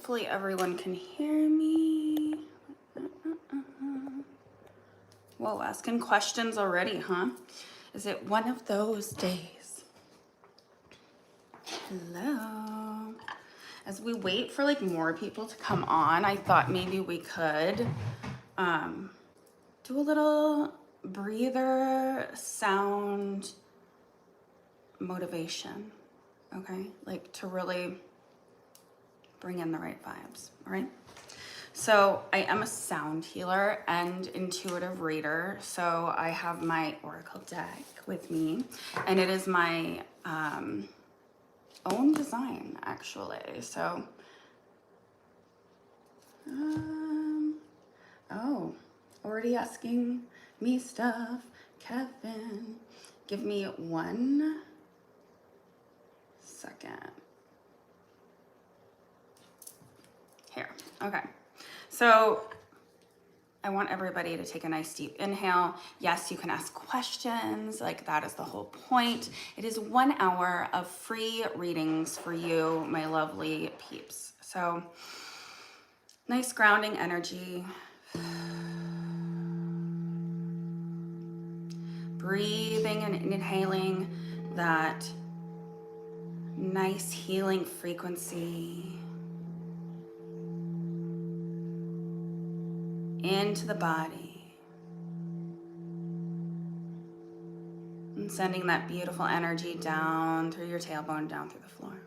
Hopefully everyone can hear me. Whoa, asking questions already, huh? Is it one of those days? Hello. As we wait for like more people to come on, I thought maybe we could do a little breather sound motivation, okay? Like to really bring in the right vibes, all right? So I am a sound healer and intuitive reader. So I have my oracle deck with me, and it is my own design, actually. So, oh, already asking me stuff. Kevin, give me 1 second. Here, okay. So I want everybody to take a nice deep inhale. Yes, you can ask questions, like that is the whole point. It is 1 hour of free readings for you, my lovely peeps. So nice grounding energy. Breathing and inhaling that nice healing frequency into the body. And sending that beautiful energy down through your tailbone, down through the floor.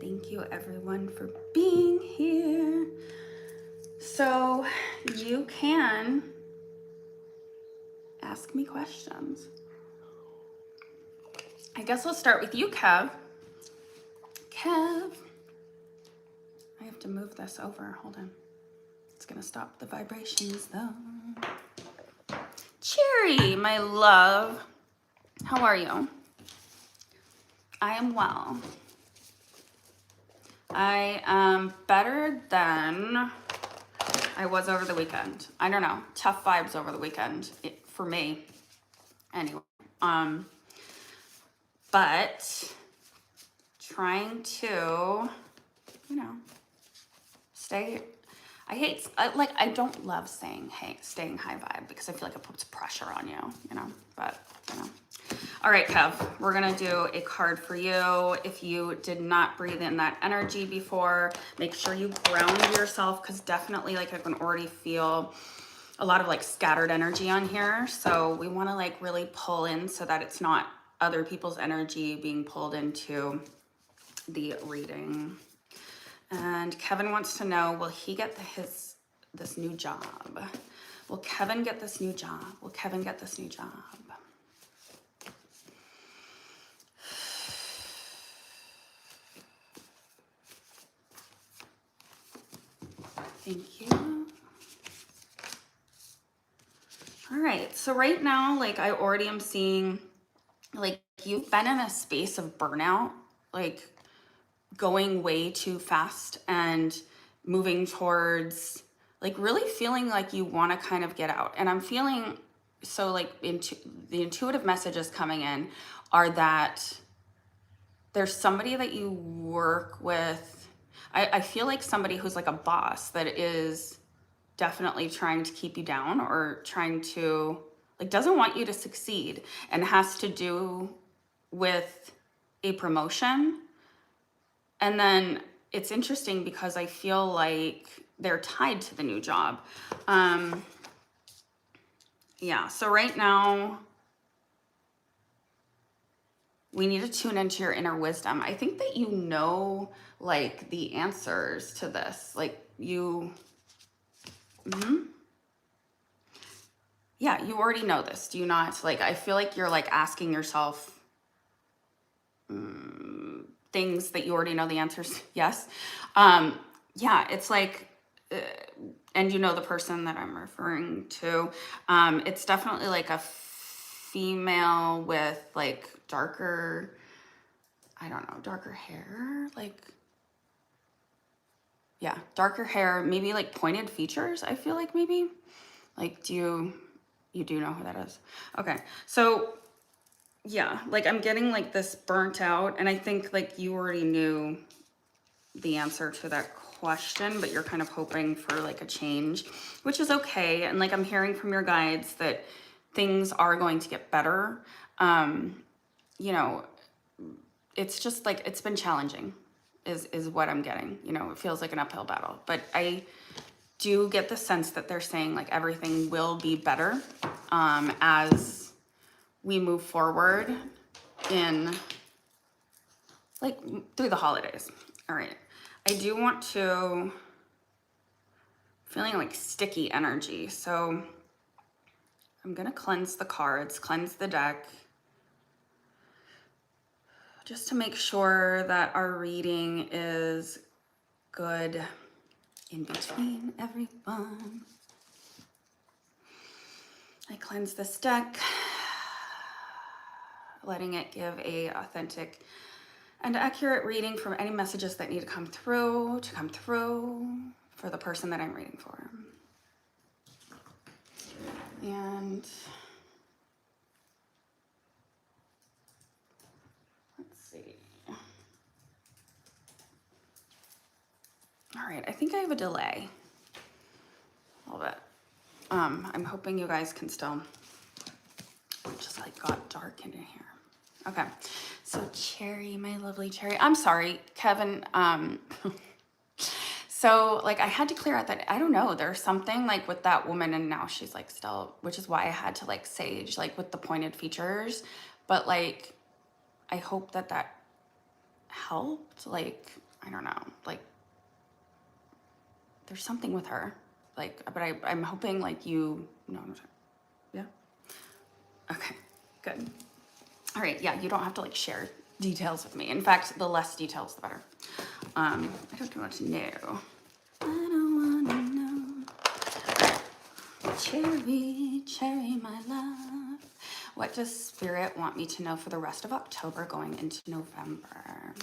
Thank you everyone for being here. So you can ask me questions. I guess I'll start with you, Kev. Kev, I have to move this over. Hold on. It's gonna stop the vibrations though. Cherry, my love. How are you? I am well. I am better than I was over the weekend. I don't know, tough vibes over the weekend for me anyway. But trying to, you know, stay, I don't love saying, hey, staying high vibe because I feel like it puts pressure on you, you know, but, you know. All right, Kev, we're gonna do a card for you. If you did not breathe in that energy before, make sure you ground yourself because definitely like I can already feel a lot of like scattered energy on here. So we wanna like really pull in so that it's not other people's energy being pulled into the reading. And Kevin wants to know, will he get this new job? Will Kevin get this new job? Will Kevin get this new job? Thank you. All right, so right now, like I already am seeing, like you've been in a space of burnout, like going way too fast and moving towards like really feeling like you want to kind of get out. And I'm feeling so like the intuitive messages coming in are that there's somebody that you work with. I feel like somebody who's like a boss that is definitely trying to keep you down or trying to like doesn't want you to succeed and has to do with a promotion. And then it's interesting because I feel like they're tied to the new job. Yeah, so right now we need to tune into your inner wisdom. I think that you know like the answers to this, like you, yeah, you already know this. Do you not? Like, I feel like you're like asking yourself things that you already know the answers. Yes. yeah, it's like, and you know the person that I'm referring to, it's definitely like a female with like darker, I don't know, darker hair, like, yeah, darker hair, maybe like pointed features, I feel like maybe. Like, you do know who that is? Okay, so yeah, like I'm getting like this burnt out, and I think like you already knew the answer to that question, but you're kind of hoping for like a change, which is okay. And like I'm hearing from your guides that things are going to get better. You know, it's just like it's been challenging is what I'm getting. You know, it feels like an uphill battle. But I do get the sense that they're saying like everything will be better as we move forward in like through the holidays. All right. I do want to, feeling like sticky energy. So I'm going to cleanse the cards, cleanse the deck, just to make sure that our reading is good in between everyone. I cleanse this deck, letting it give a authentic and accurate reading from any messages that need to come through for the person that I'm reading for. And let's see. All right, I think I have a delay a little bit. I'm hoping you guys can still, just like got dark in here. Okay, so Cherry, my lovely Cherry. I'm sorry, Kevin. So like I had to clear out that, I don't know, there's something like with that woman, and now she's like still, which is why I had to like sage, like with the pointed features. But like, I hope that that helped. Like, I don't know, like there's something with her. Like, but I'm hoping like you know what I'm saying. Yeah. Okay, good. All right, yeah, you don't have to like share details with me. In fact, the less details, the better. I don't want to know. I don't want to know. Cherry, cherry, my love. What does Spirit want me to know for the rest of October going into November?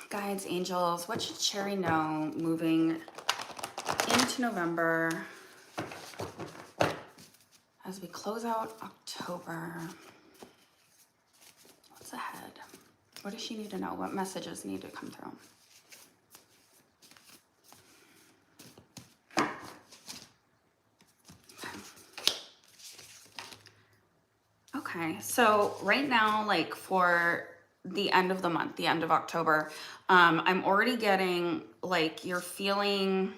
Guides, angels, what should Cherry know moving into November as we close out October? What's ahead? What does she need to know? What messages need to come through? Okay, so right now, like for the end of the month, the end of October, I'm already getting like you're feeling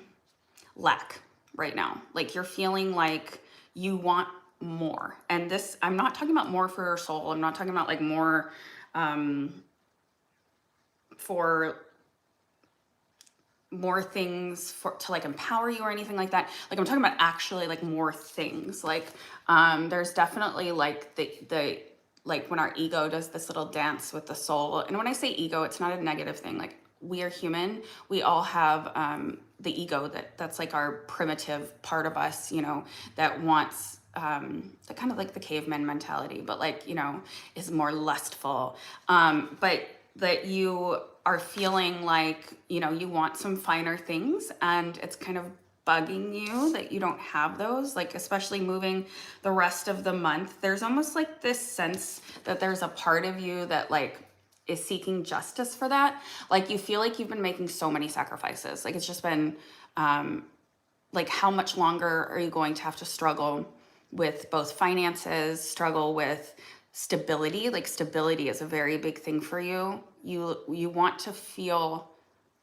lack right now. Like you're feeling like you want more. And this, I'm not talking about more for your soul. I'm not talking about like more for more things for to like empower you or anything like that. Like I'm talking about actually like more things. Like there's definitely like the like when our ego does this little dance with the soul. And when I say ego, it's not a negative thing. Like we are human. We all have the ego that's like our primitive part of us, you know, that wants the kind of like the caveman mentality, but like, you know, is more lustful. But that you are feeling like, you know, you want some finer things and it's kind of bugging you that you don't have those, like especially moving the rest of the month. There's almost like this sense that there's a part of you that like is seeking justice for that. Like you feel like you've been making so many sacrifices. Like it's just been like how much longer are you going to have to struggle with both finances, struggle with stability? Like stability is a very big thing for you. You want to feel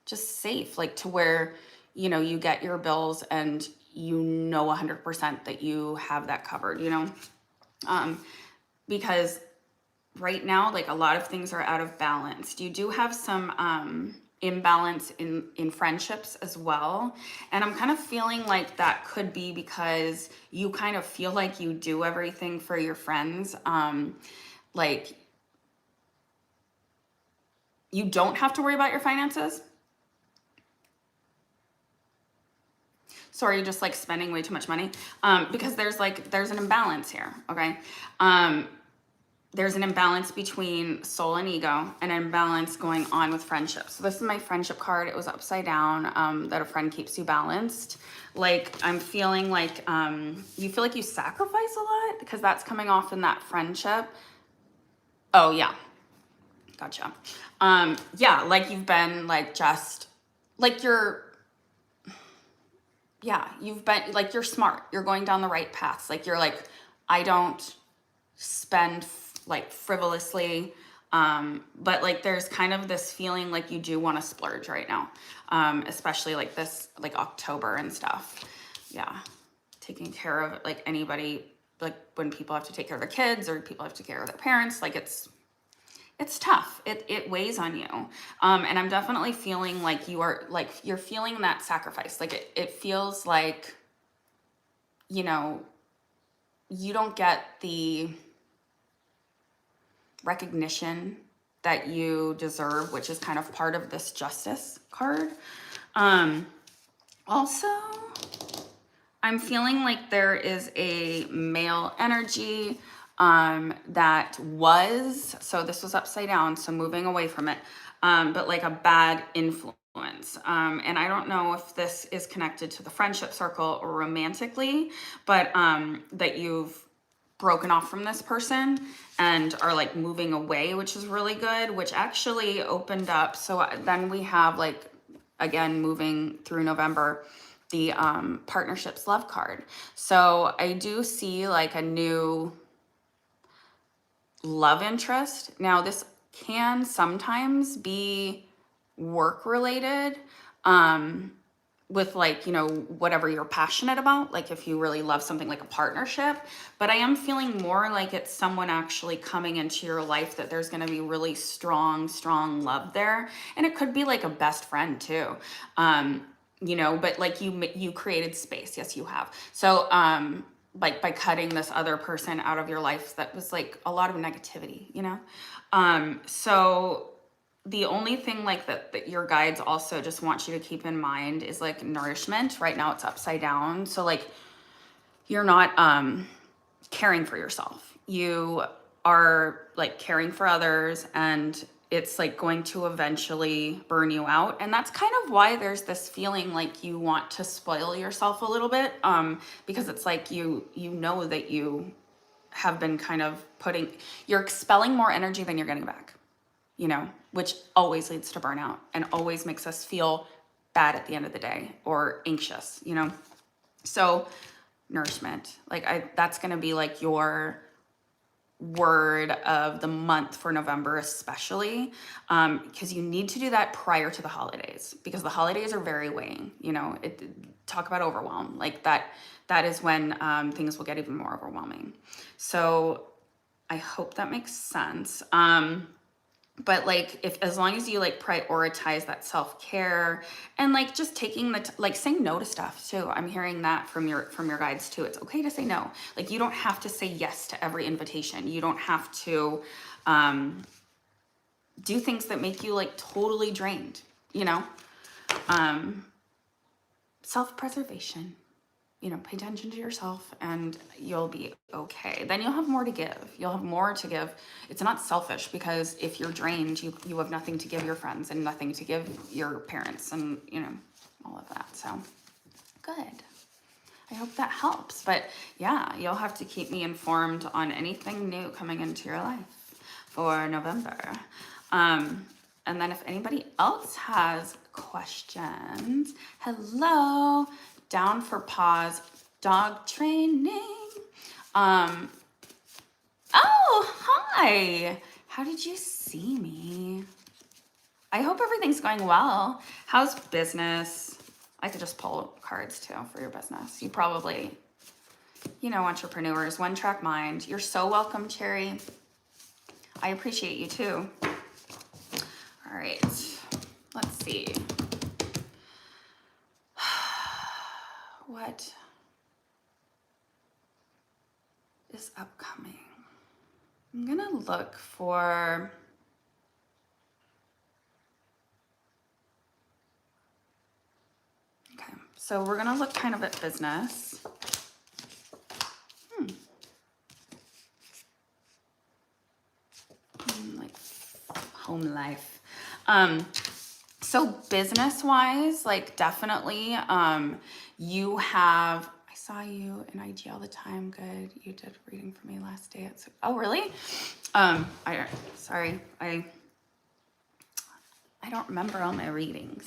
just safe, like to where, you know, you get your bills and you know 100% that you have that covered, you know? Because right now, like a lot of things are out of balance. You do have some imbalance in friendships as well. And I'm kind of feeling like that could be because you kind of feel like you do everything for your friends. Like you don't have to worry about your finances. So are you just like spending way too much money? Because there's an imbalance here, okay? There's an imbalance between soul and ego, and an imbalance going on with friendship. So this is my friendship card. It was upside down, that a friend keeps you balanced. Like, I'm feeling like you feel like you sacrifice a lot, because that's coming off in that friendship. Oh, yeah. Gotcha. Yeah, like you've been like just like you've been like you're smart. You're going down the right paths. Like you're like, I don't spend like frivolously. But like there's kind of this feeling like you do want to splurge right now. Especially like this like October and stuff. Yeah. Taking care of like anybody, like when people have to take care of their kids or people have to take care of their parents, like it's tough. It weighs on you. And I'm definitely feeling like you're feeling that sacrifice. Like it feels like, you know, you don't get the recognition that you deserve, which is kind of part of this justice card. Also, I'm feeling like there is a male energy that was, so this was upside down, so moving away from it, but like a bad influence. And I don't know if this is connected to the friendship circle or romantically, but that you've broken off from this person and are like moving away, which is really good, which actually opened up. So then we have like, again, moving through November, the partnerships love card. So I do see like a new love interest. Now this can sometimes be work related, with like, you know, whatever you're passionate about, like if you really love something like a partnership. But I am feeling more like it's someone actually coming into your life, that there's going to be really strong love there. And it could be like a best friend too. You know, but like you created space. Yes, you have. So like by cutting this other person out of your life, that was like a lot of negativity, you know. So the only thing like that your guides also just want you to keep in mind is like nourishment. Right now it's upside down. So like you're not caring for yourself. You are like caring for others, and it's like going to eventually burn you out. And that's kind of why there's this feeling like you want to spoil yourself a little bit, because it's like you know that you have been kind of you're expelling more energy than you're getting back, you know, which always leads to burnout and always makes us feel bad at the end of the day or anxious, you know? So nourishment, like that's going to be like your word of the month for November, especially, because you need to do that prior to the holidays, because the holidays are very weighing, you know. Talk about overwhelm, like that is when things will get even more overwhelming. So I hope that makes sense. But like as long as you like prioritize that self-care and like just taking like saying no to stuff too. I'm hearing that from your guides too. It's okay to say no. Like you don't have to say yes to every invitation. You don't have to do things that make you like totally drained, you know. Self-preservation, you know, pay attention to yourself and you'll be okay. Then you'll have more to give. You'll have more to give. It's not selfish, because if you're drained, you have nothing to give your friends and nothing to give your parents and, you know, all of that. So good. I hope that helps. But yeah, you'll have to keep me informed on anything new coming into your life for November. And then if anybody else has questions, hello, down for pause, dog training. Oh, hi. How did you see me? I hope everything's going well. How's business? I could just pull cards too for your business. You probably, you know, entrepreneurs, one track mind. You're so welcome, Cherry. I appreciate you too. All right, let's see. What is upcoming? I'm gonna look for So we're gonna look kind of at business. Like home life. So business wise, like definitely, you have, I saw you in IG all the time. Good. You did reading for me last day. Oh, really? Sorry. I don't remember all my readings,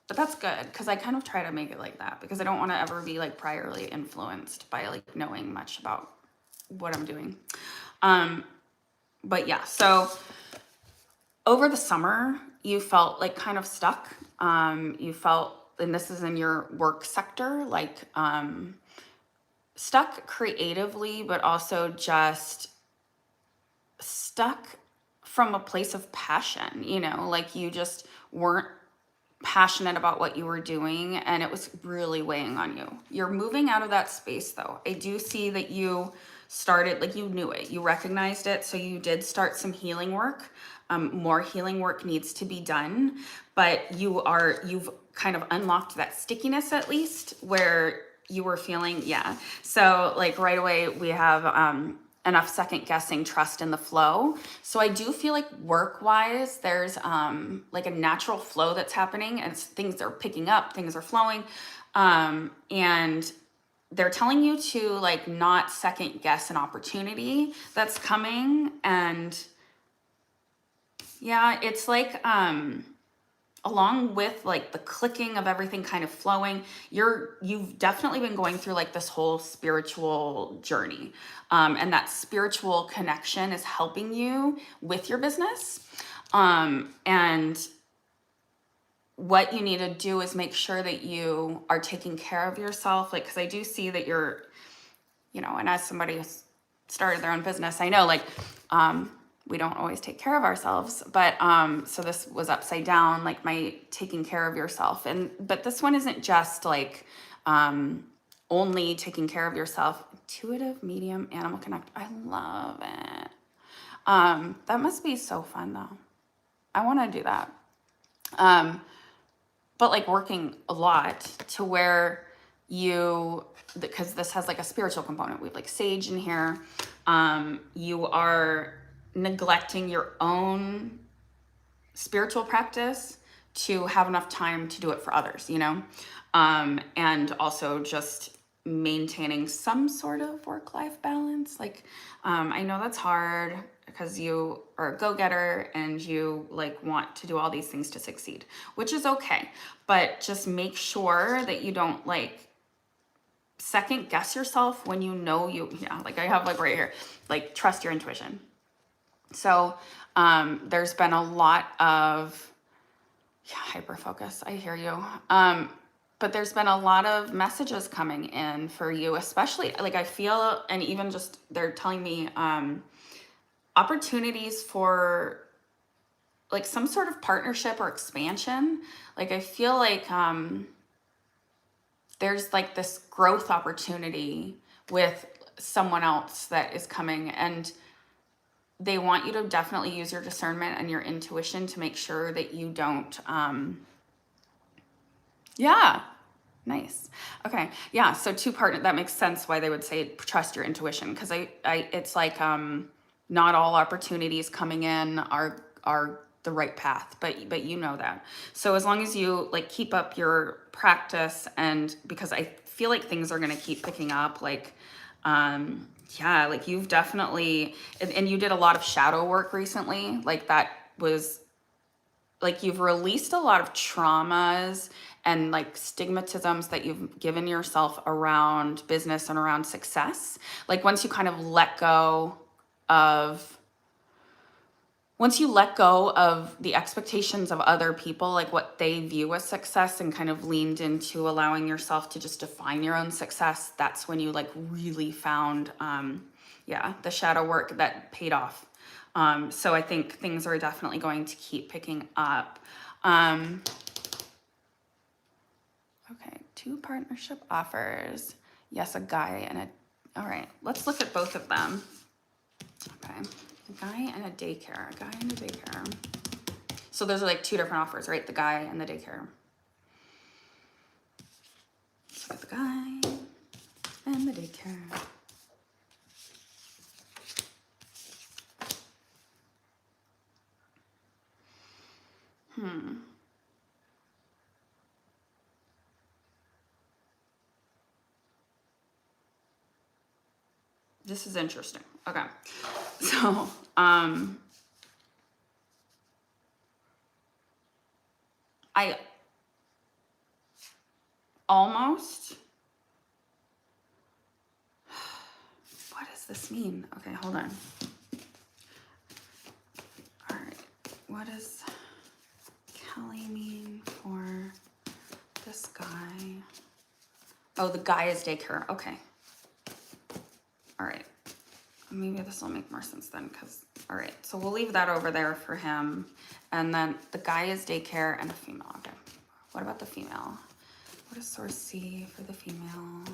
but that's good. Cause I kind of try to make it like that because I don't want to ever be like priorly influenced by like knowing much about what I'm doing. But yeah, so over the summer, you felt like kind of stuck. You felt, and this is in your work sector, like stuck creatively, but also just stuck from a place of passion, you know, like you just weren't passionate about what you were doing and it was really weighing on you. You're moving out of that space though. I do see that you started, like you knew it, you recognized it. So you did start some healing work. More healing work needs to be done, but you've kind of unlocked that stickiness at least where you were feeling, yeah. So like right away we have, enough second guessing, trust in the flow. So I do feel like work wise, there's like a natural flow that's happening and things are picking up, things are flowing. And they're telling you to like not second guess an opportunity that's coming. And yeah, it's like, along with like the clicking of everything kind of flowing, you've definitely been going through like this whole spiritual journey. And that spiritual connection is helping you with your business. And what you need to do is make sure that you are taking care of yourself. Like, cause I do see that you're, you know, and as somebody who's started their own business, I know like, we don't always take care of ourselves, but, so this was upside down, like my taking care of yourself. But this one isn't just like, only taking care of yourself. Intuitive, medium, animal connect. I love it. That must be so fun though. I want to do that. But like working a lot to where you, because this has like a spiritual component. We have like sage in here. You are neglecting your own spiritual practice to have enough time to do it for others, you know? And also just maintaining some sort of work-life balance. Like, I know that's hard because you are a go-getter and you like want to do all these things to succeed, which is okay. But just make sure that you don't like second guess yourself when you know yeah, like I have like right here, like trust your intuition. So there's been a lot of hyper focus. I hear you. But there's been a lot of messages coming in for you, especially like I feel, and even just they're telling me opportunities for like some sort of partnership or expansion. Like I feel like there's like this growth opportunity with someone else that is coming, and they want you to definitely use your discernment and your intuition to make sure that you don't, yeah, nice. Okay. Yeah. So two partner, that makes sense why they would say trust your intuition. Cause it's like, not all opportunities coming in are the right path, but you know that. So as long as you like keep up your practice, and because I feel like things are going to keep picking up, like, yeah, like you've definitely, and you did a lot of shadow work recently. Like that was like, you've released a lot of traumas and like stigmatisms that you've given yourself around business and around success. Like once you kind of let go of, once you let go of the expectations of other people, like what they view as success, and kind of leaned into allowing yourself to just define your own success, that's when you like really found, yeah, the shadow work that paid off. So I think things are definitely going to keep picking up. Okay, 2 partnership offers. Yes, a guy and a, all right, let's look at both of them. Okay. A guy and a daycare. A guy and a daycare. So those are like 2 different offers, right? The guy and the daycare. the guy and the daycare. This is interesting. Okay. So, I almost, what does this mean? Okay, hold on. All right. What does Kelly mean for this guy? Oh, the guy is daycare. Okay. All right. Maybe this will make more sense then, because, all right. So we'll leave that over there for him. And then the guy is daycare and a female. Okay. What about the female? What does source see for the female?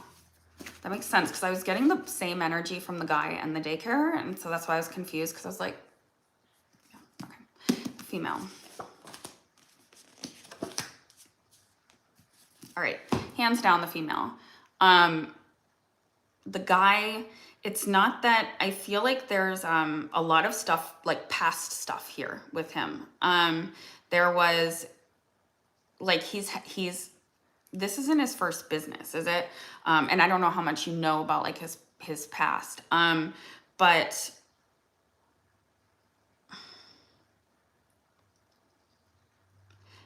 That makes sense, because I was getting the same energy from the guy and the daycare. And so that's why I was confused, because I was like, yeah, okay. Female. All right. Hands down, the female. The guy, it's not that, I feel like there's a lot of stuff, like past stuff here with him. There was, like, he's this isn't his first business, is it? And I don't know how much you know about, like, his past. But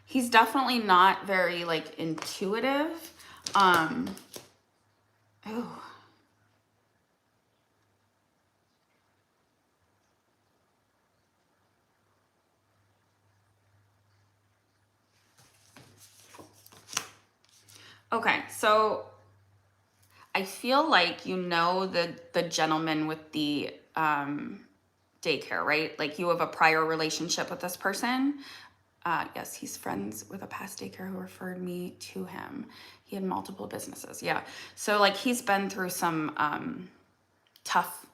he's definitely not very, like, intuitive. Ooh. Okay, so I feel like you know the gentleman with the daycare, right? Like, you have a prior relationship with this person. Yes, he's friends with a past daycare who referred me to him. He had multiple businesses. Yeah, so, like, he's been through some tough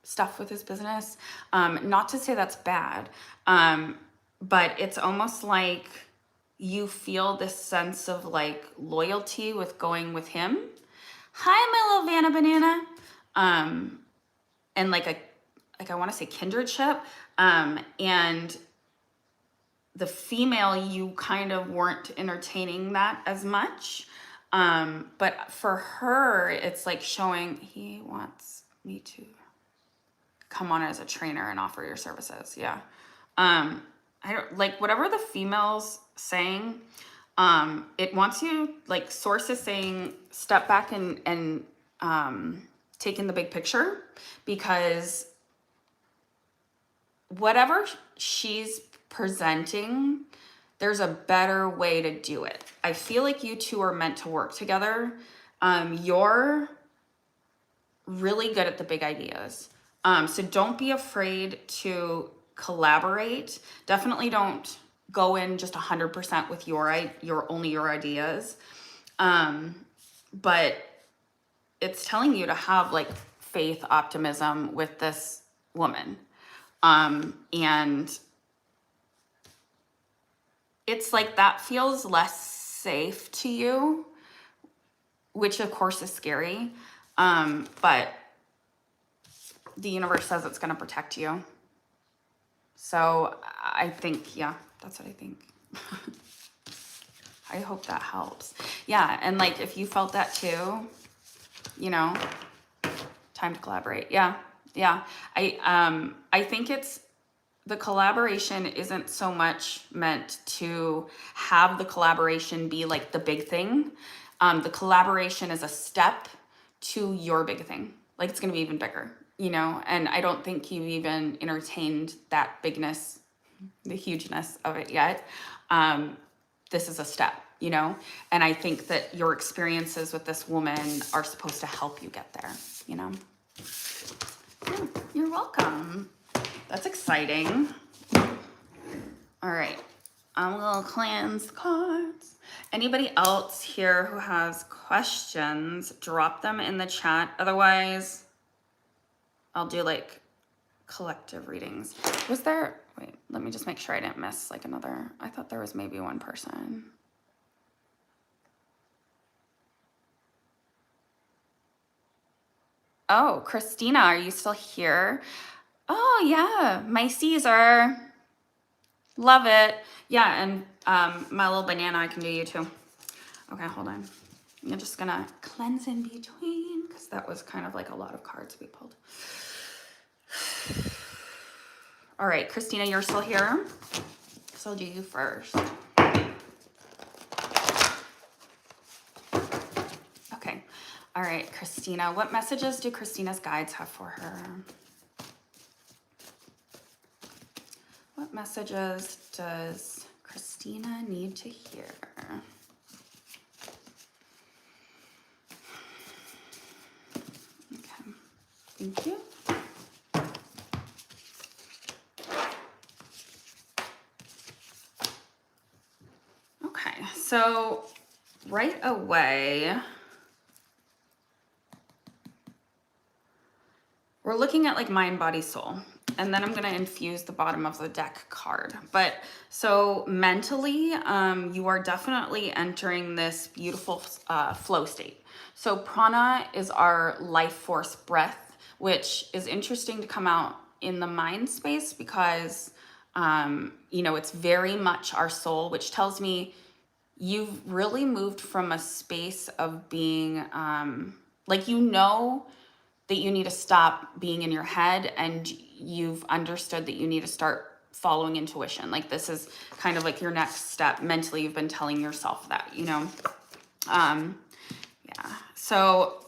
stuff with his business. Not to say that's bad, but it's almost like you feel this sense of, like, loyalty with going with him. Hi, my little Vanna Banana. And like I want to say kindredship. And the female, you kind of weren't entertaining that as much. But for her, it's like showing he wants me to come on as a trainer and offer your services. Yeah. I don't, like, whatever the female's saying, it wants you, like, source is saying, step back and take in the big picture, because whatever she's presenting, there's a better way to do it. I feel like you two are meant to work together. You're really good at the big ideas. So don't be afraid to collaborate. Definitely don't go in just 100% with your ideas. But it's telling you to have, like, faith, optimism with this woman. And it's like that feels less safe to you, which of course is scary. But the universe says it's going to protect you. So I think, yeah, that's what I think. I hope that helps. Yeah, and, like, if you felt that too, you know, time to collaborate. Yeah. I think it's, the collaboration isn't so much meant to have the collaboration be, like, the big thing. The collaboration is a step to your big thing. Like, it's going to be even bigger, you know? And I don't think you've even entertained that bigness, the hugeness of it yet. This is a step, you know? And I think that your experiences with this woman are supposed to help you get there, you know? Yeah, you're welcome. That's exciting. All right. I'm going to cleanse the cards. Anybody else here who has questions, drop them in the chat. Otherwise, I'll do, like, collective readings. Was there, wait, let me just make sure I didn't miss, like, another, I thought there was maybe one person. Oh, Christina, are you still here? Oh, yeah. My Caesar. Love it. Yeah, and my little banana, I can do you too. Okay, hold on. I'm just gonna cleanse in between because that was kind of like a lot of cards we pulled. All right, Christina, you're still here? So I'll do you first. Okay. All right, Christina. What messages do Christina's guides have for her? What messages does Christina need to hear? Okay. Thank you. Okay. So right away, we're looking at like mind, body, soul. And then I'm going to infuse the bottom of the deck card. But so mentally, you are definitely entering this beautiful flow state. So prana is our life force breath, which is interesting to come out in the mind space because, you know, it's very much our soul, which tells me you've really moved from a space of being like, you know, that you need to stop being in your head, and you've understood that you need to start following intuition. Like this is kind of like your next step mentally. You've been telling yourself that, you know. Yeah. So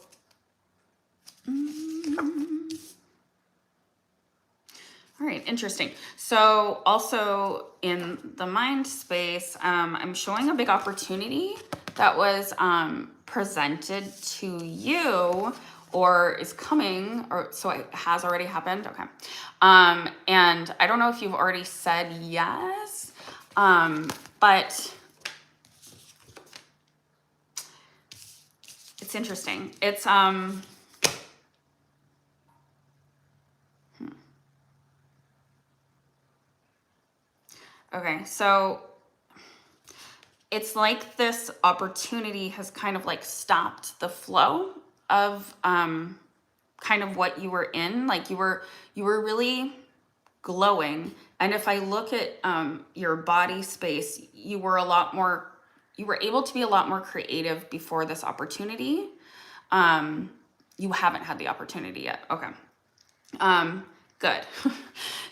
all right, interesting. So also in the mind space, I'm showing a big opportunity that was presented to you or is coming, or so it has already happened. Okay. And I don't know if you've already said yes, but it's interesting. It's, okay, so it's like this opportunity has kind of like stopped the flow of kind of what you were in. Like you were really glowing. And if I look at your body space, you were able to be a lot more creative before this opportunity. You haven't had the opportunity yet. Okay. Good.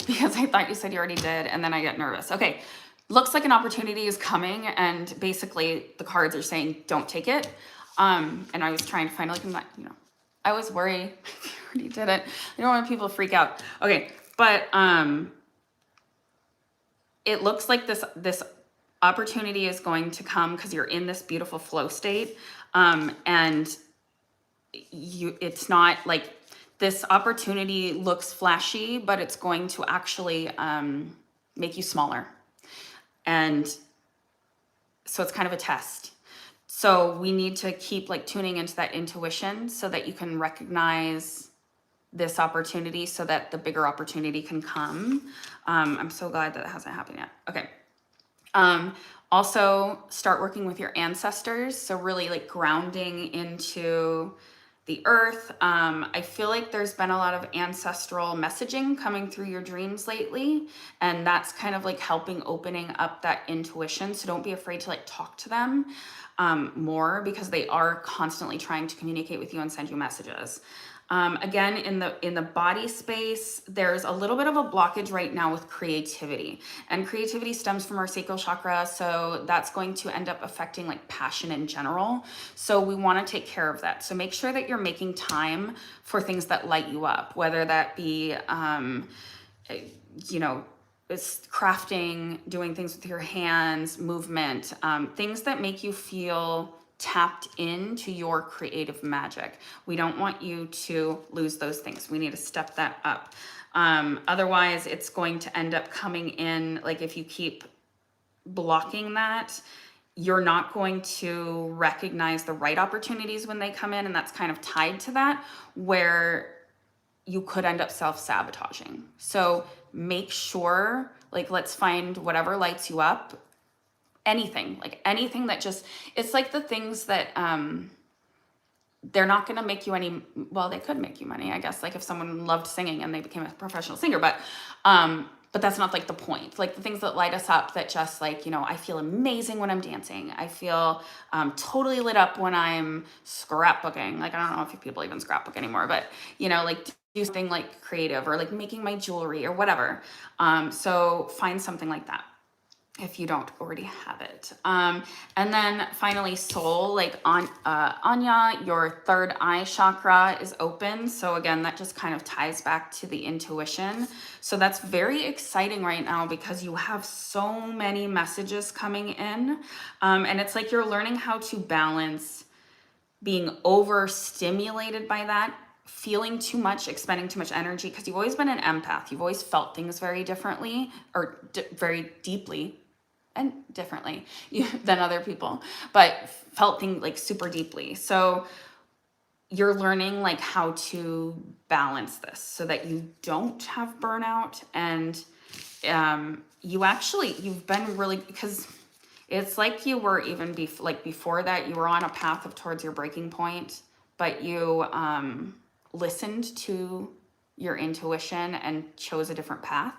Because I thought you said you already did, and then I get nervous. Okay. Looks like an opportunity is coming, and basically the cards are saying don't take it. And I was trying to find like, you know, I was worried if you already did it. I don't want people to freak out. Okay, but it looks like this opportunity is going to come because you're in this beautiful flow state, and it's not like this opportunity looks flashy, but it's going to actually make you smaller. And so it's kind of a test. So we need to keep like tuning into that intuition so that you can recognize this opportunity so that the bigger opportunity can come. I'm so glad that it hasn't happened yet. Okay. Also start working with your ancestors. So really like grounding into the earth. I feel like there's been a lot of ancestral messaging coming through your dreams lately, and that's kind of like helping opening up that intuition. So don't be afraid to like talk to them more, because they are constantly trying to communicate with you and send you messages. Again, in the body space, there's a little bit of a blockage right now with creativity, and creativity stems from our sacral chakra. So that's going to end up affecting like passion in general. So we want to take care of that. So make sure that you're making time for things that light you up, whether that be, you know, it's crafting, doing things with your hands, movement, things that make you feel tapped into your creative magic. We don't want you to lose those things. We need to step that up. Otherwise, it's going to end up coming in, like if you keep blocking that, you're not going to recognize the right opportunities when they come in, and that's kind of tied to that, where you could end up self-sabotaging. So make sure, like, let's find whatever lights you up. Anything that just, it's like the things that they're not going to make you any, well, they could make you money, I guess, like if someone loved singing and they became a professional singer, but that's not like the point. Like the things that light us up, that just like, you know, I feel amazing when I'm dancing. I feel totally lit up when I'm scrapbooking. Like, I don't know if people even scrapbook anymore, but you know, like do something like creative, or like making my jewelry or whatever. So find something like that if you don't already have it. And then finally, soul, like Anya, your third eye chakra is open. So again, that just kind of ties back to the intuition. So that's very exciting right now because you have so many messages coming in. And it's like you're learning how to balance being overstimulated by that, feeling too much, expending too much energy, because you've always been an empath. You've always felt things very differently, or very deeply and differently than other people, but felt things like super deeply. So you're learning like how to balance this so that you don't have burnout. And you've been really, because it's like you were even before that, you were on a path of towards your breaking point, but you listened to your intuition and chose a different path.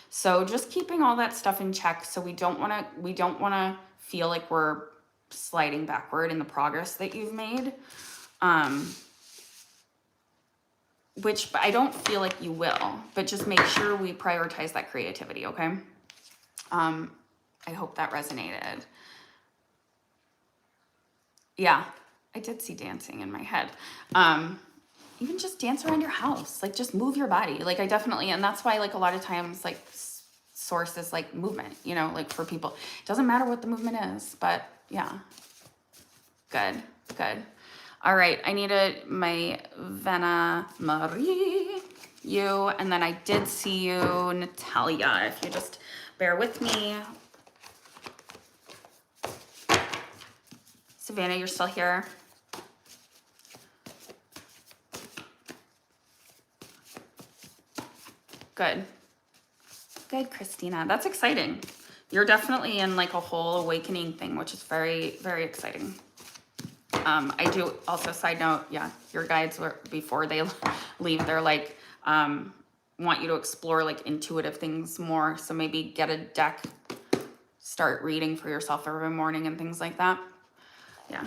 So just keeping all that stuff in check. So we don't want to feel like we're sliding backward in the progress that you've made. Which I don't feel like you will, but just make sure we prioritize that creativity. Okay. I hope that resonated. Yeah, I did see dancing in my head. Even just dance around your house, like just move your body. Like I definitely, and that's why like a lot of times like source is like movement, you know, like for people, it doesn't matter what the movement is, but yeah. Good. All right, I needed my Vena Marie, you, and then I did see you, Natalia, if you just bear with me. Savannah, you're still here? Good, Christina. That's exciting. You're definitely in like a whole awakening thing, which is very, very exciting. I do also, side note, yeah, your guides were, before they leave, they're like, want you to explore like intuitive things more. So maybe get a deck, start reading for yourself every morning and things like that. Yeah.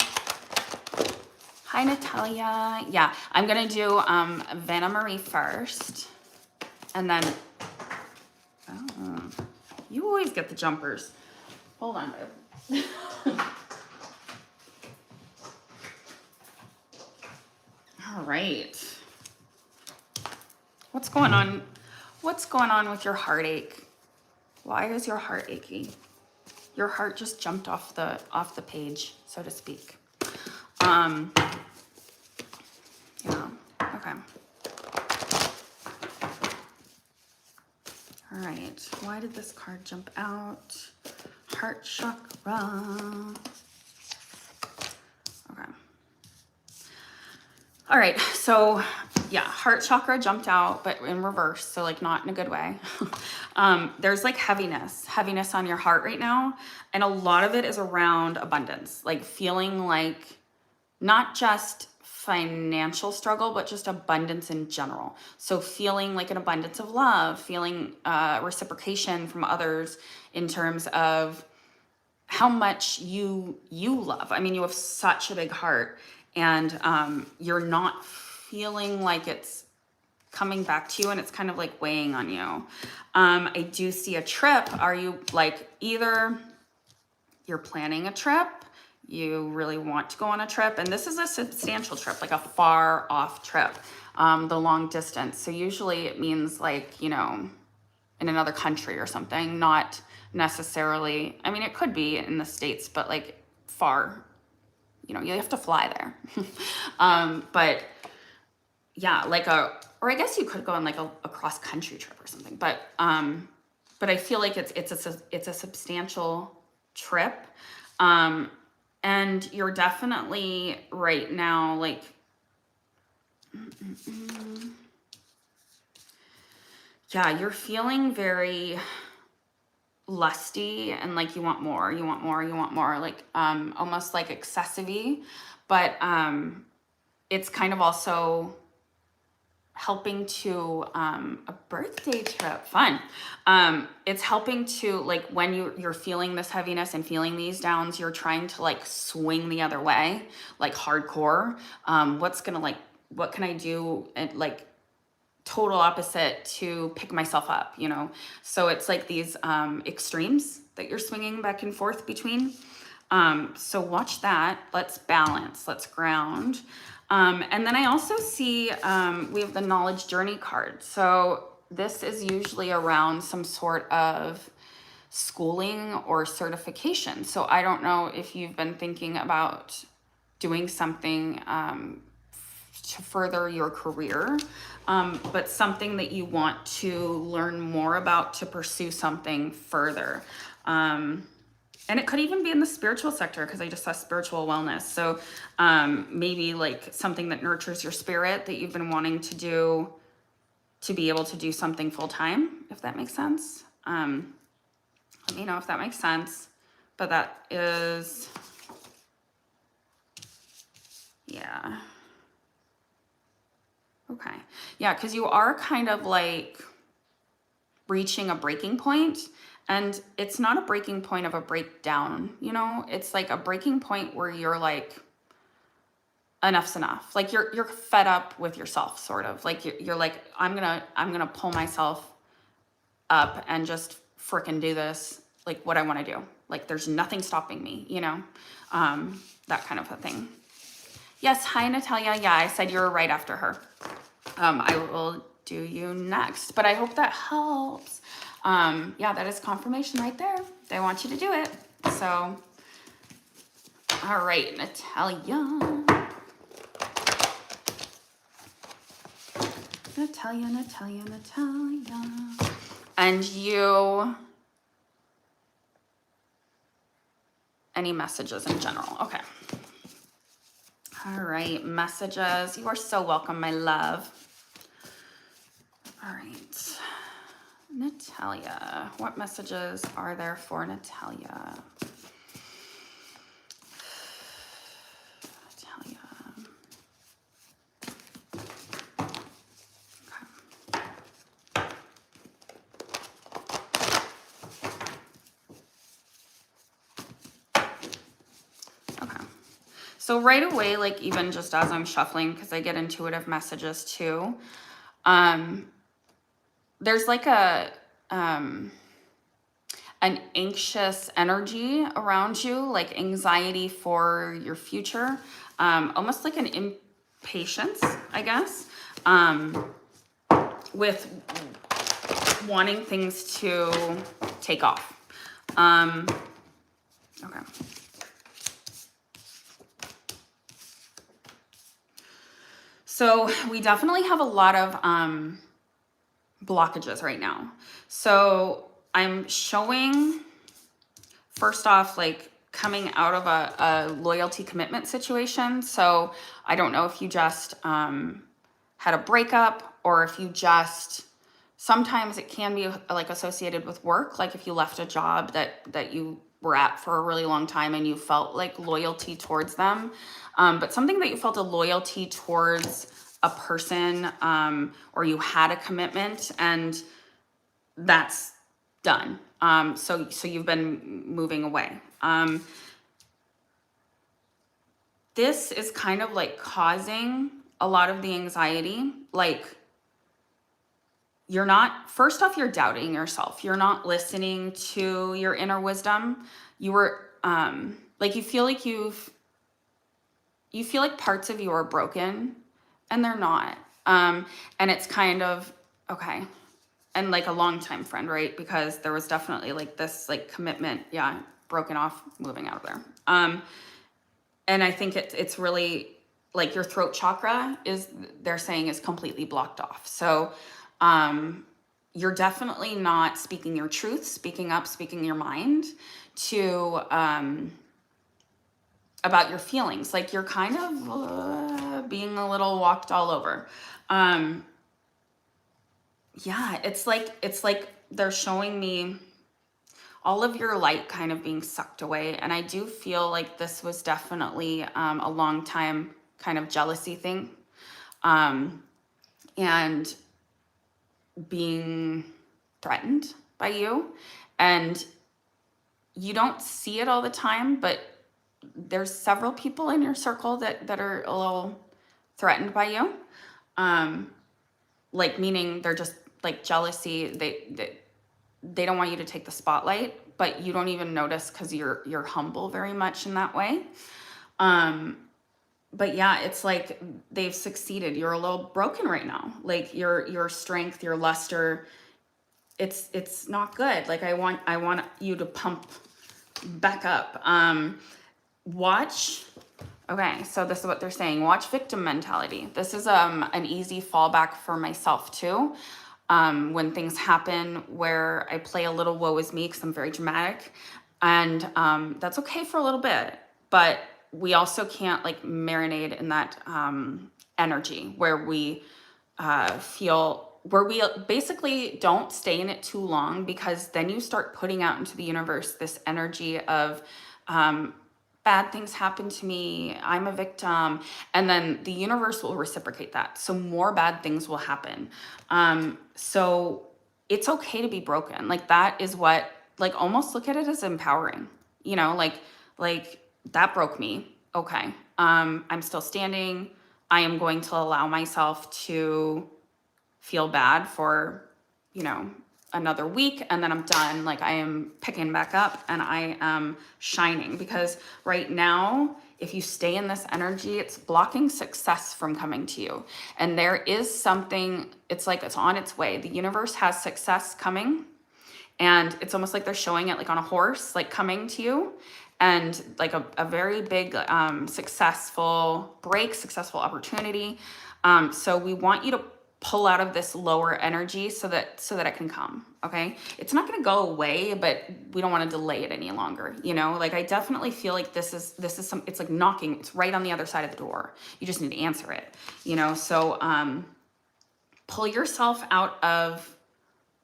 Hi, Natalia. Yeah, I'm going to do Vanna Marie first. And then, oh, you always get the jumpers. Hold on, babe. All right. What's going on? What's going on with your heartache? Why is your heart achy? Your heart just jumped off the page, so to speak. Yeah. Okay. All right. Why did this card jump out? Heart chakra. Okay. All right. So yeah, heart chakra jumped out, but in reverse. So like not in a good way. There's like heaviness on your heart right now. And a lot of it is around abundance, like feeling like not just financial struggle, but just abundance in general. So feeling like an abundance of love, feeling reciprocation from others in terms of how much you love. I mean, you have such a big heart, and you're not feeling like it's coming back to you, and it's kind of like weighing on you. I do see a trip. Are you like, either you're planning a trip, you really want to go on a trip, and this is a substantial trip, like a far off trip, the long distance. So usually it means like, you know, in another country or something, not necessarily, I mean, it could be in the States, but like far, you know, you have to fly there. But yeah, like or I guess you could go on like a cross country trip or something, but I feel like it's a substantial trip. And you're definitely right now, like, yeah, you're feeling very lusty and like you want more, like almost like excessive-y, but it's kind of also helping to a birthday trip, fun. It's helping to, like, when you're feeling this heaviness and feeling these downs, you're trying to like swing the other way, like hardcore. What can I do, and like total opposite to pick myself up, you know? So it's like these extremes that you're swinging back and forth between. So watch that. Let's balance, let's ground. And then I also see we have the knowledge journey card. So this is usually around some sort of schooling or certification. So I don't know if you've been thinking about doing something to further your career, but something that you want to learn more about to pursue something further. And it could even be in the spiritual sector, because I just saw spiritual wellness. So maybe like something that nurtures your spirit that you've been wanting to do, to be able to do something full time, if that makes sense. Let me know if that makes sense. But that is, yeah. Okay. Yeah, because you are kind of like reaching a breaking point, and it's not a breaking point of a breakdown, you know? It's like a breaking point where you're like, enough's enough. Like you're fed up with yourself, sort of. Like you're like, I'm gonna pull myself up and just frickin' do this, like what I want to do. Like there's nothing stopping me, you know? That kind of a thing. Yes, hi Natalia. Yeah, I said you were right after her. I will do you next, but I hope that helps. Yeah, that is confirmation right there. They want you to do it. So, all right, Natalia. Natalia. And you, any messages in general? Okay. All right, messages. You are so welcome, my love. All right. Natalia, what messages are there for Natalia? Natalia. Okay. So right away, like even just as I'm shuffling, because I get intuitive messages too, there's like an anxious energy around you, like anxiety for your future, almost like an impatience, I guess, with wanting things to take off. Okay. So we definitely have a lot of blockages right now. So I'm showing, first off, like coming out of a loyalty commitment situation. So I don't know if you just had a breakup, or if you just, sometimes it can be like associated with work. Like if you left a job that you were at for a really long time and you felt like loyalty towards them. But something that you felt a loyalty towards a person, or you had a commitment and that's done. So you've been moving away. This is kind of like causing a lot of the anxiety. Like you're not, first off, you're doubting yourself. You're not listening to your inner wisdom. You were, like, you feel like parts of you are broken and they're not. And it's kind of, okay. And like a longtime friend, right? Because there was definitely like this like commitment, yeah, broken off, moving out of there. And I think it's really like your throat chakra is, they're saying, is completely blocked off. So you're definitely not speaking your truth, speaking up, speaking your mind to about your feelings. Like you're kind of being a little walked all over. Yeah, it's like they're showing me all of your light kind of being sucked away. And I do feel like this was definitely a long time kind of jealousy thing, and being threatened by you. And you don't see it all the time, but there's several people in your circle that are a little threatened by you. Like, meaning they're just like jealousy. They don't want you to take the spotlight, but you don't even notice because you're humble very much in that way. But yeah, it's like they've succeeded. You're a little broken right now. Like your strength, your luster, it's not good. Like I want you to pump back up. Watch. Okay, so this is what they're saying. Watch victim mentality. This is an easy fallback for myself too. When things happen where I play a little woe is me because I'm very dramatic, and that's okay for a little bit, but we also can't like marinate in that energy where we where we basically don't stay in it too long, because then you start putting out into the universe this energy of bad things happen to me, I'm a victim, and then the universe will reciprocate that. So more bad things will happen. So it's okay to be broken. Like that is what, like, almost look at it as empowering, like that broke me. Okay. I'm still standing. I am going to allow myself to feel bad for, another week, and then I'm done. Like I am picking back up and I am shining, because right now, if you stay in this energy, it's blocking success from coming to you. And there is something, it's like it's on its way. The universe has success coming, and it's almost like they're showing it like on a horse, like coming to you, and like a very big successful break, successful opportunity. So we want you to pull out of this lower energy so that it can come. Okay, it's not going to go away, but we don't want to delay it any longer. Like I definitely feel like this is some, it's like knocking, it's right on the other side of the door. You just need to answer it. So pull yourself out of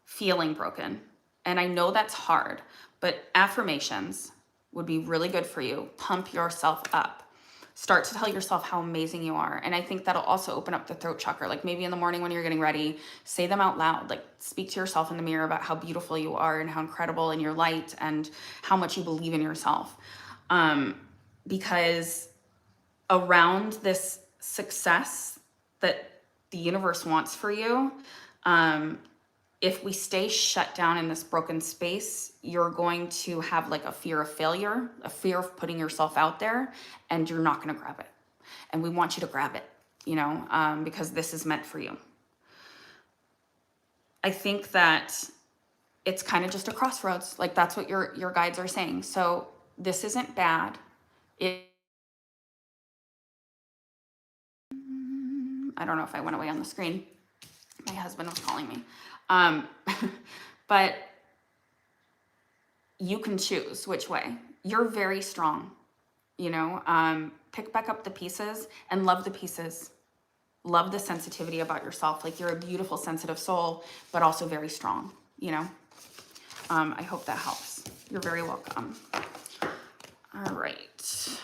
feeling broken. And I know that's hard, but affirmations would be really good for you. Pump yourself up. Start to tell yourself how amazing you are. And I think that'll also open up the throat chakra. Like maybe in the morning when you're getting ready, say them out loud. Like speak to yourself in the mirror about how beautiful you are and how incredible in your light and how much you believe in yourself. Because around this success that the universe wants for you, if we stay shut down in this broken space, you're going to have like a fear of failure, a fear of putting yourself out there, and you're not going to grab it. And we want you to grab it, because this is meant for you. I think that it's kind of just a crossroads. Like that's what your guides are saying. So this isn't bad. I don't know if I went away on the screen. My husband was calling me. But you can choose which way. You're very strong, pick back up the pieces and love the pieces. Love the sensitivity about yourself. Like you're a beautiful, sensitive soul, but also very strong, I hope that helps. You're very welcome. All right.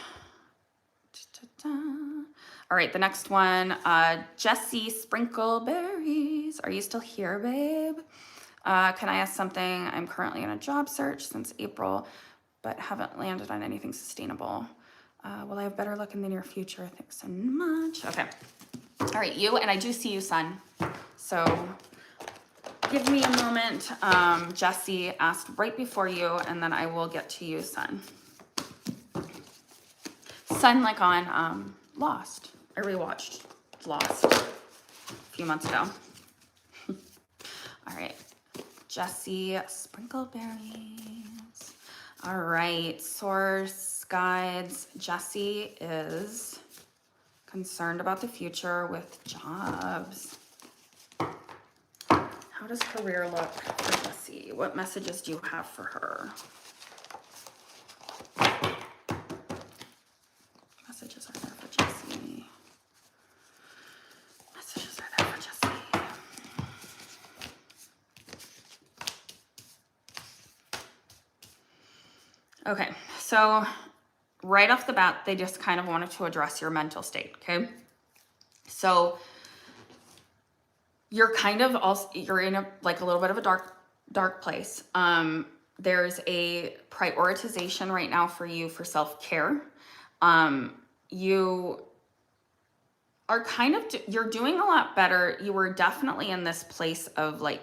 All right, the next one, Jessie Sprinkleberries. Are you still here, babe? Can I ask something? I'm currently in a job search since April, but haven't landed on anything sustainable. Will I have better luck in the near future? Thanks so much. Okay. All right, you, and I do see you, son. So give me a moment. Jessie asked right before you, and then I will get to you, son. Son, like on Lost. I rewatched Lost a few months ago. All right. Jessie Sprinkleberries. All right. Source guides. Jessie is concerned about the future with jobs. How does career look for Jessie? What messages do you have for her? Messages are there for Jessie. Messages are there for Jessie. Okay, so right off the bat, they just kind of wanted to address your mental state, okay? So you're kind of also, you're in a little bit of a dark place. There's a prioritization right now for you for self-care. You are kind of, you're doing a lot better. You were definitely in this place of like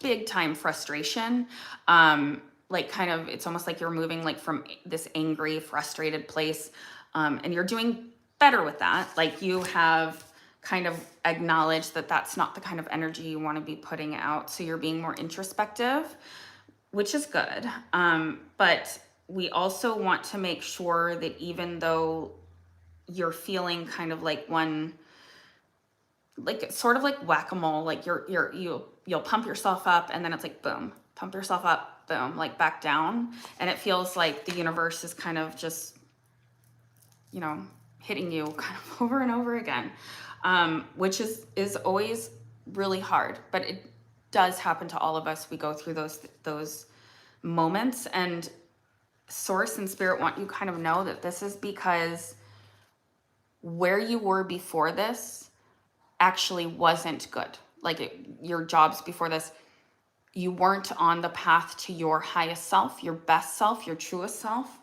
big time frustration. Like kind of, it's almost like you're moving like from this angry, frustrated place. And you're doing better with that. Like you have kind of acknowledged that that's not the kind of energy you want to be putting out. So you're being more introspective, which is good. But we also want to make sure that even though you're feeling kind of like one, like sort of like whack-a-mole, like you'll pump yourself up and then it's like boom, pump yourself up, boom, like back down, and it feels like the universe is kind of just, you know, hitting you kind of over and over again, which is always really hard, but it does happen to all of us. We go through those moments, and source and spirit want you kind of know that this is because where you were before this actually wasn't good. Like your jobs before this, you weren't on the path to your highest self, your best self, your truest self.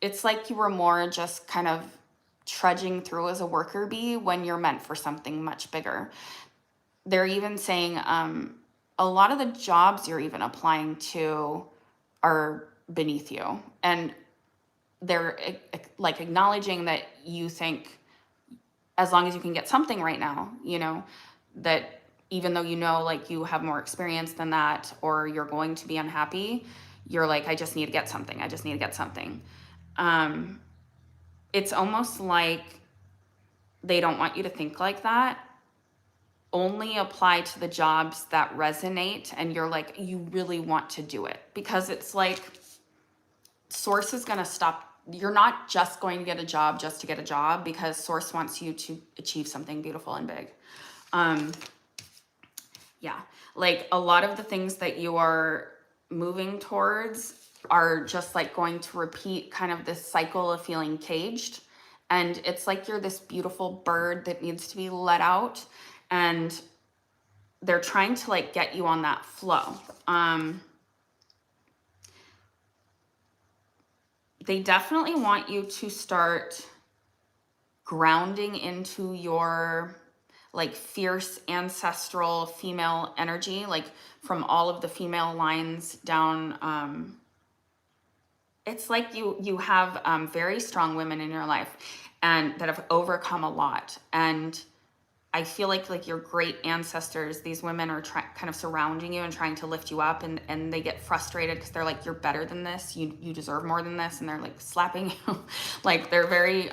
It's like you were more just kind of trudging through as a worker bee when you're meant for something much bigger. They're even saying a lot of the jobs you're even applying to are beneath you. And they're like acknowledging that you think as long as you can get something right now, you know, that even though you know like you have more experience than that or you're going to be unhappy, you're like, I just need to get something. I just need to get something. It's almost like they don't want you to think like that. Only apply to the jobs that resonate and you're like, you really want to do it. Because it's like, source is going to stop. You're not just going to get a job just to get a job, because source wants you to achieve something beautiful and big. Yeah, like a lot of the things that you are moving towards are just like going to repeat kind of this cycle of feeling caged. And it's like you're this beautiful bird that needs to be let out, and they're trying to like get you on that flow. They definitely want you to start grounding into your like fierce ancestral female energy, like from all of the female lines down. It's like you have very strong women in your life and that have overcome a lot. And I feel like your great ancestors, these women are kind of surrounding you and trying to lift you up, and they get frustrated because they're like, you're better than this. You deserve more than this. And they're like slapping you. Like they're very,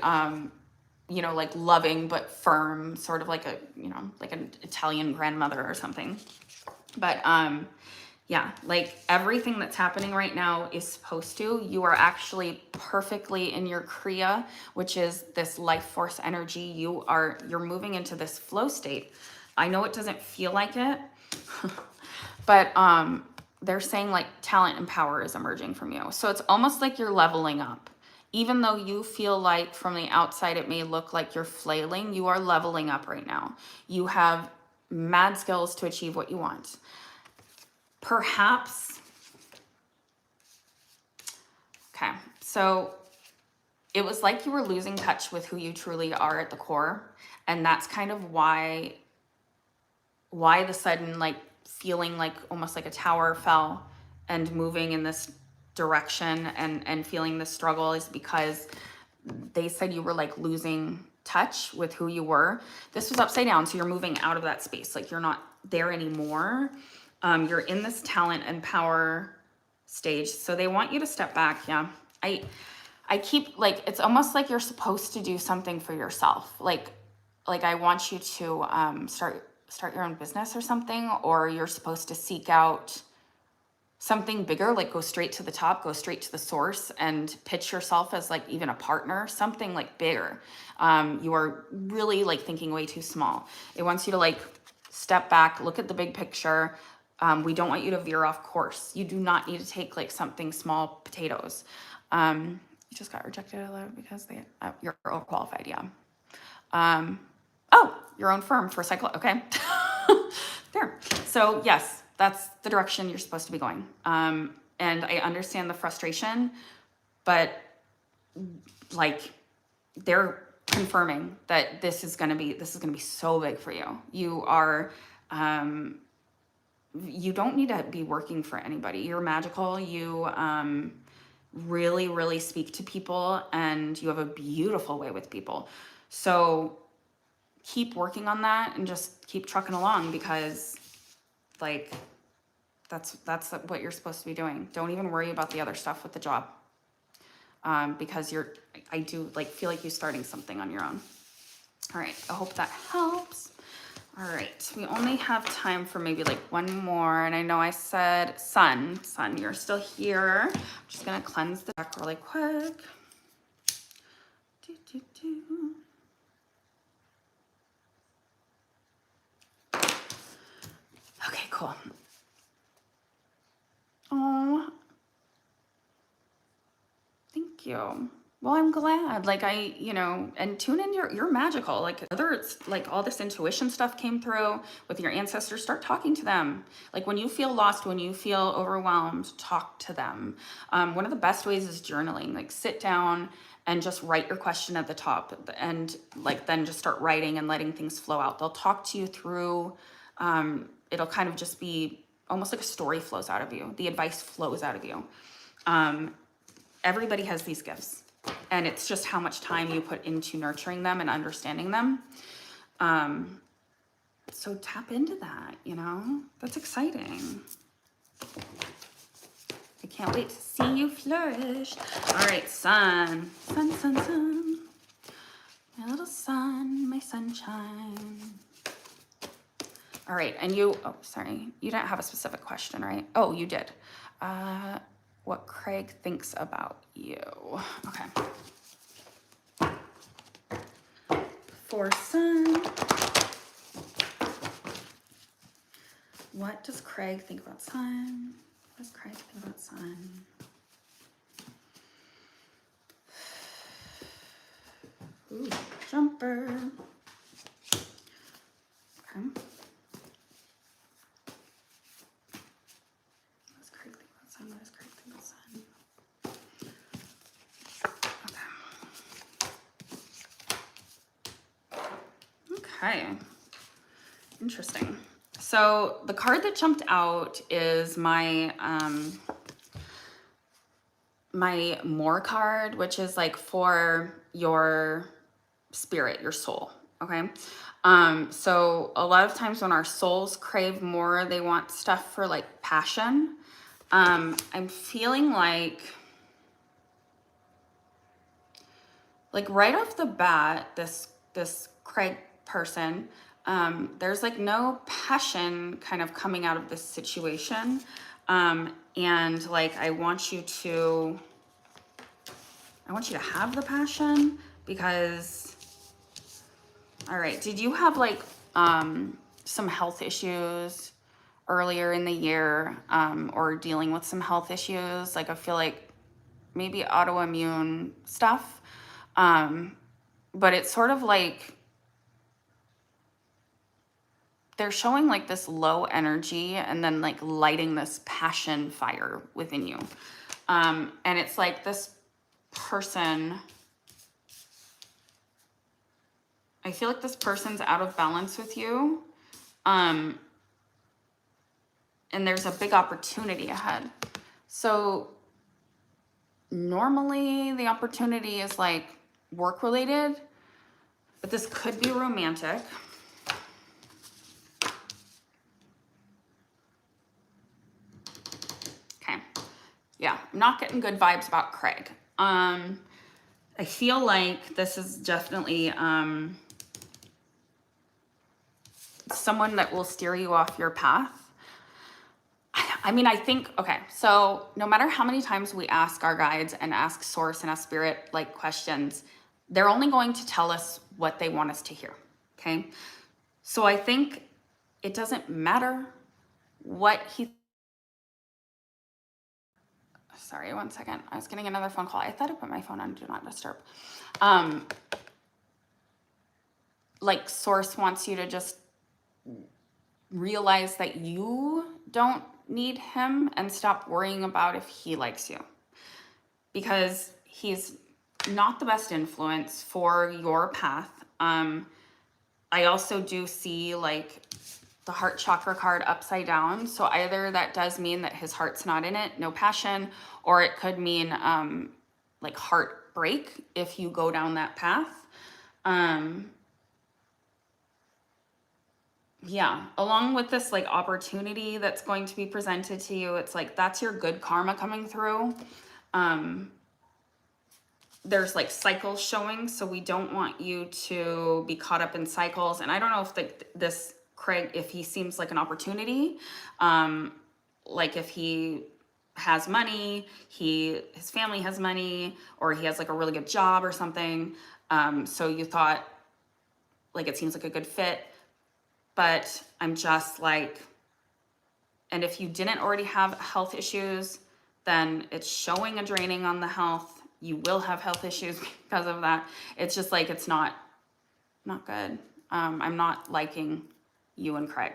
you know, like loving, but firm, sort of like a, you know, like an Italian grandmother or something. But, yeah, like everything that's happening right now is supposed to. You are actually perfectly in your Kriya, which is this life force energy. You're moving into this flow state. I know it doesn't feel like it, but they're saying like talent and power is emerging from you. So it's almost like you're leveling up. Even though you feel like from the outside it may look like you're flailing, you are leveling up right now. You have mad skills to achieve what you want. Perhaps, okay, so it was like you were losing touch with who you truly are at the core. And that's kind of why the sudden like feeling like almost like a tower fell and moving in this direction and feeling the struggle is because they said you were like losing touch with who you were. This was upside down, so you're moving out of that space. Like you're not there anymore. You're in this talent and power stage. So they want you to step back. Yeah. I keep like, it's almost like you're supposed to do something for yourself. Like I want you to start your own business or something, or you're supposed to seek out something bigger, like go straight to the top, go straight to the source and pitch yourself as like even a partner, something like bigger. You are really like thinking way too small. It wants you to like step back, look at the big picture. We don't want you to veer off course. You do not need to take like something small potatoes. You just got rejected because you're overqualified. Yeah. Oh, your own firm for okay. There. So yes, that's the direction you're supposed to be going. And I understand the frustration, but like they're confirming that this is gonna be so big for you. You don't need to be working for anybody. You're magical. You really, really speak to people, and you have a beautiful way with people. So keep working on that and just keep trucking along, because like that's what you're supposed to be doing. Don't even worry about the other stuff with the job, because I do like feel like you're starting something on your own. All right, I hope that helps. All right, we only have time for maybe like one more, and I know I said Sun, you're still here. I'm just gonna cleanse the deck really quick. Okay, cool. Oh, thank you. Well, I'm glad. Like and tune in. You're magical. Like whether it's like all this intuition stuff came through with your ancestors, start talking to them. Like when you feel lost, when you feel overwhelmed, talk to them. One of the best ways is journaling. Like sit down and just write your question at the top, and like then just start writing and letting things flow out. They'll talk to you through. It'll kind of just be almost like a story flows out of you. The advice flows out of you. Everybody has these gifts, and it's just how much time you put into nurturing them and understanding them. So tap into that, that's exciting. I can't wait to see you flourish. All right, sun. My little sun, my sunshine. All right, and you didn't have a specific question, right? Oh, you did. What Craig thinks about you. Okay. For Sun. What does Craig think about Sun? What does Craig think about Sun? Ooh, jumper. Okay. What does Craig think about Sun? What does Craig think about Sun? Okay. Interesting. So the card that jumped out is my my more card, which is like for your spirit, your soul. Okay. So a lot of times when our souls crave more, they want stuff for like passion. I'm feeling like right off the bat, this Craig person, there's like no passion kind of coming out of this situation. And like, I want you to have the passion, because, all right, did you have like, some health issues earlier in the year, or dealing with some health issues? Like, I feel like maybe autoimmune stuff. But it's sort of like they're showing like this low energy and then like lighting this passion fire within you. And it's like this person, I feel like this person's out of balance with you. And there's a big opportunity ahead. So normally the opportunity is like work related, but this could be romantic. Okay. Yeah, I'm not getting good vibes about Craig. I feel like this is definitely someone that will steer you off your path. I mean, I think, okay, so no matter how many times we ask our guides and ask source and ask spirit like questions, they're only going to tell us what they want us to hear, okay? So I think it doesn't matter what he, sorry, one second. I was getting another phone call. I thought I put my phone on Do Not Disturb. Like Source wants you to just realize that you don't need him and stop worrying about if he likes you, because he's not the best influence for your path. I also do see like the heart chakra card upside down. So either that does mean that his heart's not in it, no passion, or it could mean like heartbreak if you go down that path. Yeah, along with this like opportunity that's going to be presented to you, it's like that's your good karma coming through. There's like cycles showing, so we don't want you to be caught up in cycles. And I don't know if this Craig, if he seems like an opportunity, like if he has money, his family has money, or he has like a really good job or something. So you thought like it seems like a good fit, but I'm just like, and if you didn't already have health issues, then it's showing a draining on the health. You will have health issues because of that. It's just like, it's not good. I'm not liking you and Craig.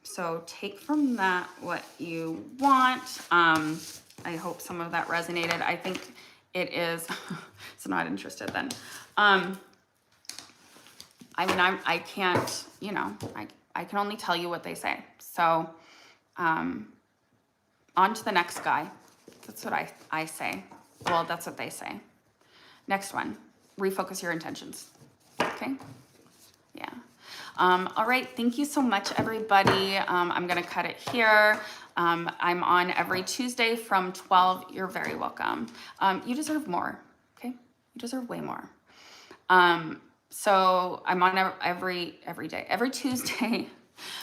So take from that what you want. I hope some of that resonated. I think it is, so not interested then. I mean, I can't, you know, I can only tell you what they say. So, on to the next guy. That's what I say. Well, that's what they say. Next one, refocus your intentions. Okay? Yeah. All right. Thank you so much, everybody. I'm going to cut it here. I'm on every Tuesday from 12. You're very welcome. You deserve more. Okay? You deserve way more. So I'm on every day, every Tuesday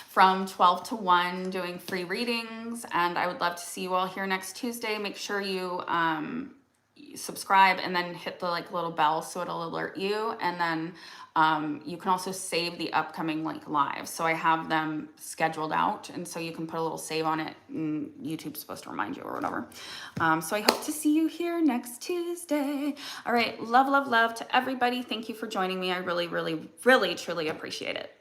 from 12 to 1 doing free readings. And I would love to see you all here next Tuesday. Make sure you subscribe and then hit the like little bell so it'll alert you. And then you can also save the upcoming like lives. So I have them scheduled out, and so you can put a little save on it, and YouTube's supposed to remind you or whatever. So I hope to see you here next Tuesday. All right, love to everybody. Thank you for joining me. I really, really, really, truly appreciate it.